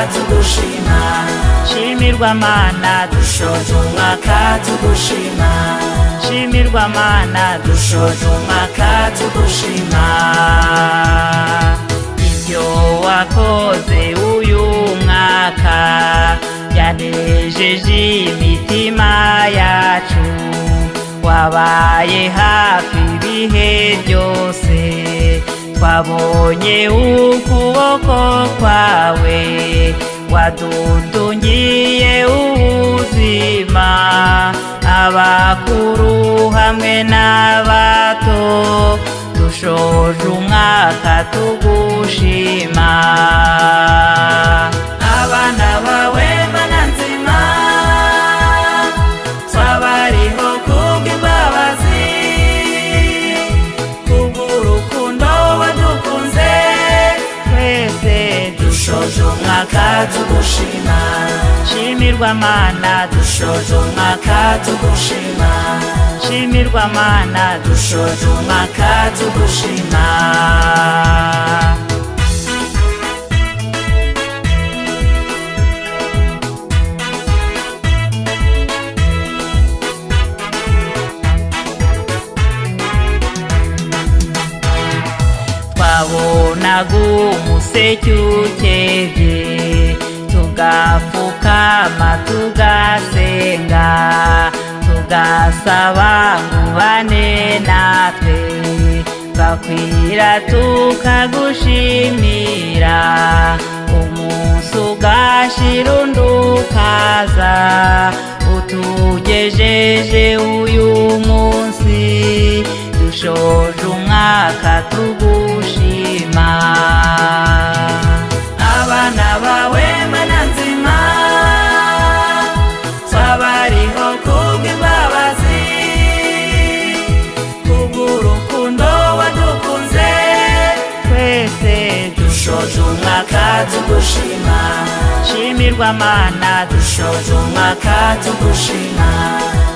tugushima shimirwa mana dushoje umwaka tugushima shimirwa mana dushoje umwaka tugushima ibyo wakoze uyu mwaka yanejeje imitima yacu wabaye hafi ibihe byose twabonye ukuboko kwawe wadutungiye ubuzima abakuru hamwe n'abato dushoje umwaka tugushima abana bawe mana nzima twabariho kubw'imbabazi kubw'urukundo wadukunze twese dushoje umwaka tugushima shimirwa mana dushoje umwaka tugushima shimirwa mana dushoje umwaka tugushima twabonaga umuseke ukebye tugapfukama tugasenga tugasaba ngubane natwe bakwira tukagushimira umunsi ugashira undi ukaza utugejeje uyu munsi dushoje umwaka tugushima abana bawe mana nzima twabariho kubw'imbabazi kubw'urukundo wadukunze twese dushoje umwaka tugushima shimirwa mana dushoje umwaka tugushima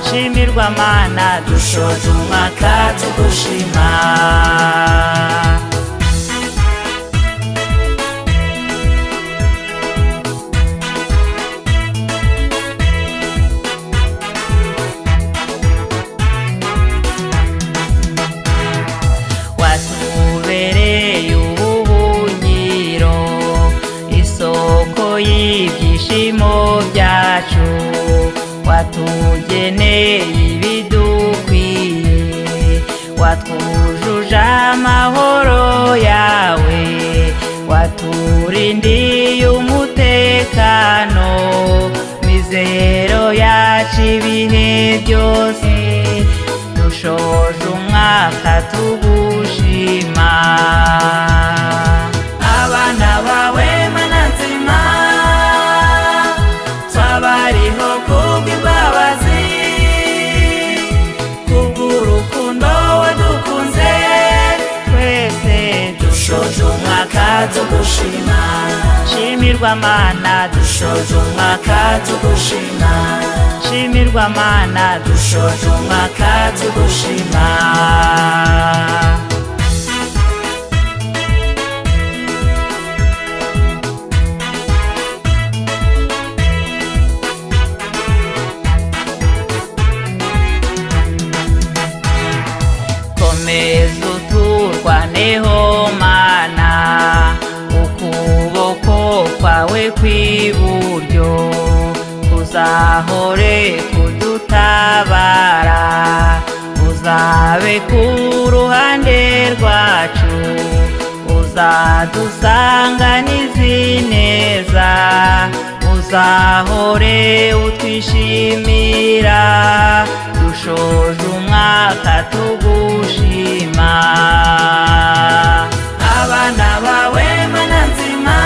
shimirwa mana dushoje umwaka tugushima watubereye ubuhungiro isoko y'ibyishimo byacu watugeneye ibidukwiye watwujuje amahoro yawe waturindiye umutekano mizero yacu ibihe byose dushoje umwaka tugushima abana bawe mana nzima twabariho kubw'imbabazi kubw'urukundo wadukunze twese dushoje umwaka tugushima shimirwa mana dushoje umwaka tugushima shimirwa mana dushoje umwaka tugushima komeza uturwaneho mana ukuboko kwawe kw'iburyo uzahore kudutabara uzabe ku ruhande rwacu uzadusanganiza ineza uzahore utwishimira dushoje umwaka tugushima abana bawe mana nzima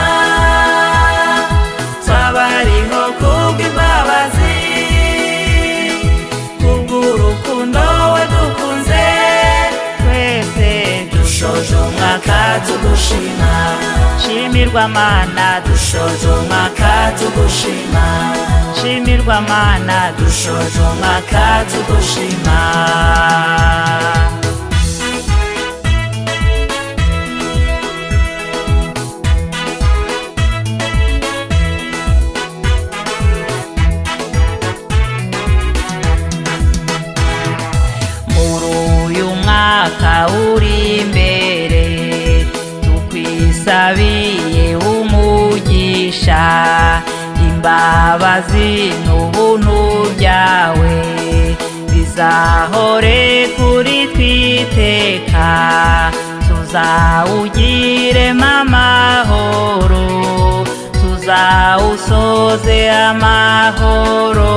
twabariho kubw'imbabazi kubw'urukundo wadukunze twese dushoje umwaka tugushima shimirwa mana dushoje umwaka tugushima shimirwa mana dushoje umwaka tugushima umugisha imbabazi n'ubuntu byawe bizahore kuri twiteka tuzawugiremo amahoro tuzawusoze amahoro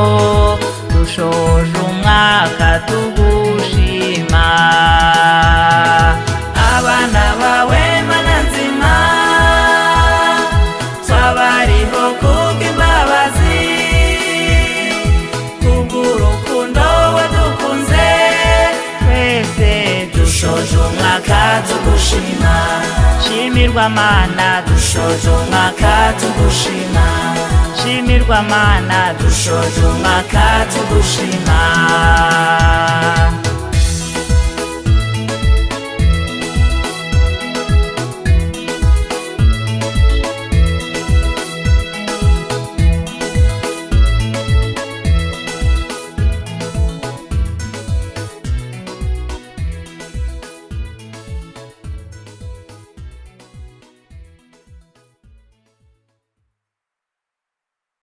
dushoje umwaka tugushima abana bawe mana nzima twabariho kubw'imbabazi kubw'urukundo wadukunze twese dushoje umwaka tugushima shimirwa mana dushoje umwaka tugushima shimirwa mana dushoje umwaka tugushima